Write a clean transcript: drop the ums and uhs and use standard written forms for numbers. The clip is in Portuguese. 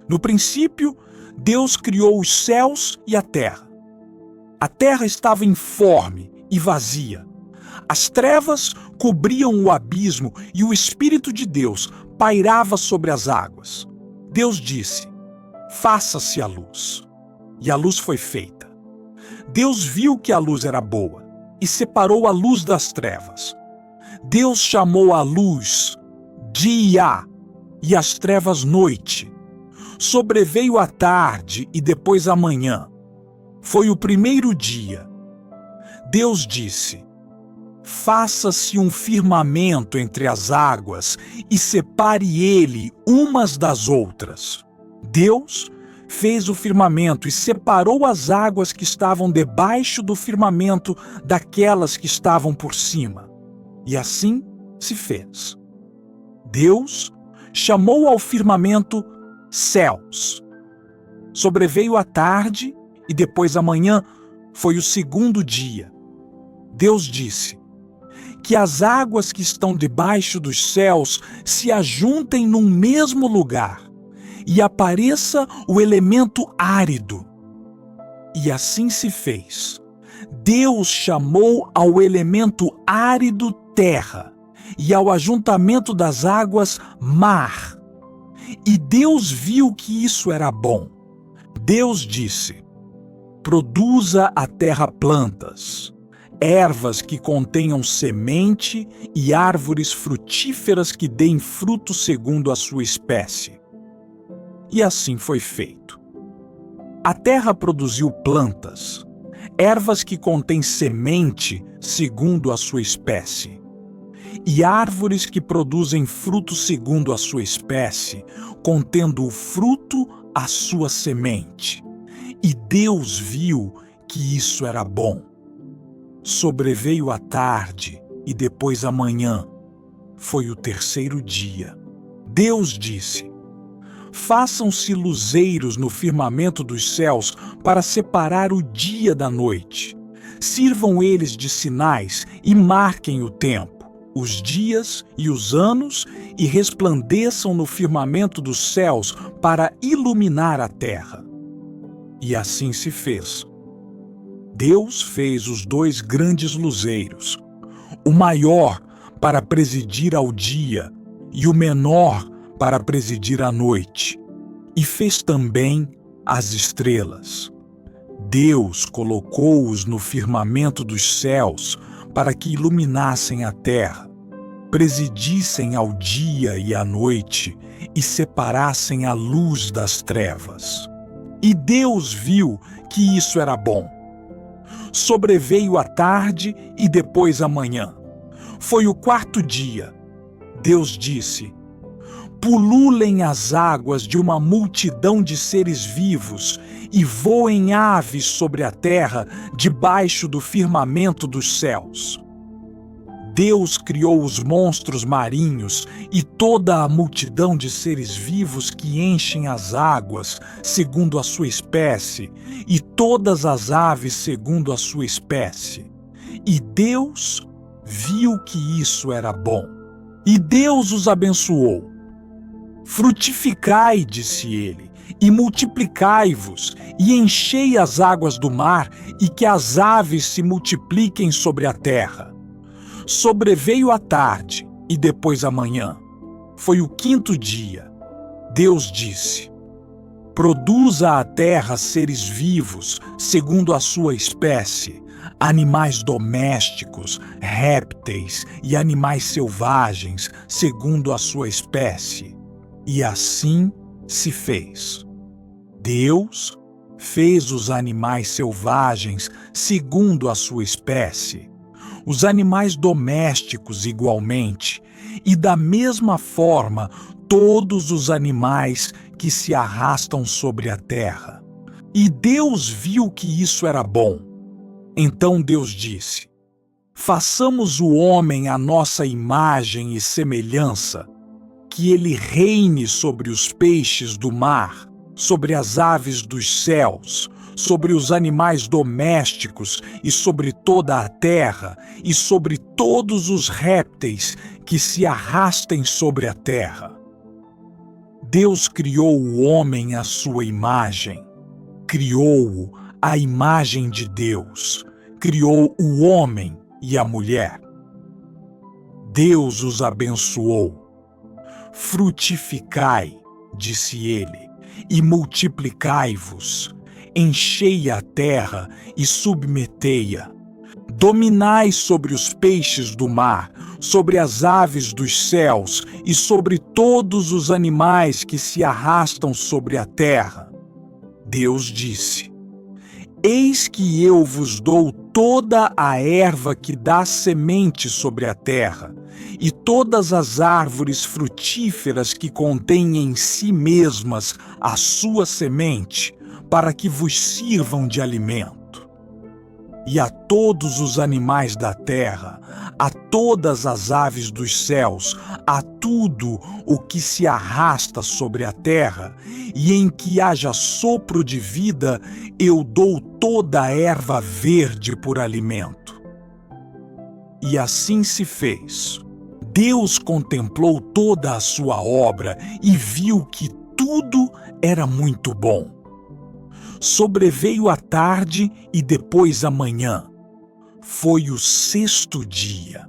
No princípio, Deus criou os céus e a terra. A terra estava informe e vazia. As trevas cobriam o abismo e o Espírito de Deus pairava sobre as águas. Deus disse: faça-se a luz. E a luz foi feita. Deus viu que a luz era boa e separou a luz das trevas. Deus chamou a luz dia e as trevas noite. Sobreveio a tarde e depois a manhã. Foi o primeiro dia. Deus disse: faça-se um firmamento entre as águas e separe ele umas das outras. Deus fez o firmamento e separou as águas que estavam debaixo do firmamento daquelas que estavam por cima. E assim se fez. Deus chamou ao firmamento céus. Sobreveio a tarde e depois a manhã, foi o segundo dia. Deus disse: que as águas que estão debaixo dos céus se ajuntem num mesmo lugar e apareça o elemento árido. E assim se fez. Deus chamou ao elemento árido terra e ao ajuntamento das águas mar. E Deus viu que isso era bom. Deus disse: produza a terra plantas, ervas que contenham semente e árvores frutíferas que deem fruto segundo a sua espécie. E assim foi feito. A terra produziu plantas, ervas que contêm semente segundo a sua espécie, e árvores que produzem fruto segundo a sua espécie, contendo o fruto a sua semente. E Deus viu que isso era bom. Sobreveio a tarde e depois a manhã. Foi o terceiro dia. Deus disse: façam-se luzeiros no firmamento dos céus para separar o dia da noite. Sirvam eles de sinais e marquem o tempo, os dias e os anos, e resplandeçam no firmamento dos céus para iluminar a terra. E assim se fez. Deus fez os 2 grandes luzeiros, o maior para presidir ao dia e o menor para presidir à noite, e fez também as estrelas. Deus colocou-os no firmamento dos céus para que iluminassem a terra, presidissem ao dia e à noite e separassem a luz das trevas. E Deus viu que isso era bom. Sobreveio a tarde e depois a manhã. Foi o 4º dia. Deus disse: pululem as águas de uma multidão de seres vivos e voem aves sobre a terra debaixo do firmamento dos céus. Deus criou os monstros marinhos e toda a multidão de seres vivos que enchem as águas, segundo a sua espécie, e todas as aves segundo a sua espécie. E Deus viu que isso era bom. E Deus os abençoou. Frutificai, disse ele, e multiplicai-vos, e enchei as águas do mar, e que as aves se multipliquem sobre a terra. Sobreveio a tarde e depois a manhã. Foi o 5º dia. Deus disse: produza a terra seres vivos, segundo a sua espécie, animais domésticos, répteis e animais selvagens, segundo a sua espécie. E assim se fez. Deus fez os animais selvagens segundo a sua espécie, os animais domésticos igualmente, e da mesma forma todos os animais que se arrastam sobre a terra. E Deus viu que isso era bom. Então Deus disse: façamos o homem à nossa imagem e semelhança, que ele reine sobre os peixes do mar, sobre as aves dos céus, sobre os animais domésticos e sobre toda a terra, e sobre todos os répteis que se arrastem sobre a terra. Deus criou o homem à sua imagem. Criou-o à imagem de Deus. Criou o homem e a mulher. Deus os abençoou. Frutificai, disse ele, e multiplicai-vos. Enchei a terra e submetei-a. Dominai sobre os peixes do mar, sobre as aves dos céus e sobre todos os animais que se arrastam sobre a terra. Deus disse: Eis que eu vos dou toda a erva que dá semente sobre a terra, e todas as árvores frutíferas que contêm em si mesmas a sua semente, para que vos sirvam de alimento. E a todos os animais da terra, a todas as aves dos céus, a tudo o que se arrasta sobre a terra, e em que haja sopro de vida, eu dou toda a erva verde por alimento. E assim se fez. Deus contemplou toda a sua obra e viu que tudo era muito bom. Sobreveio a tarde e depois a manhã. Foi o 6º dia.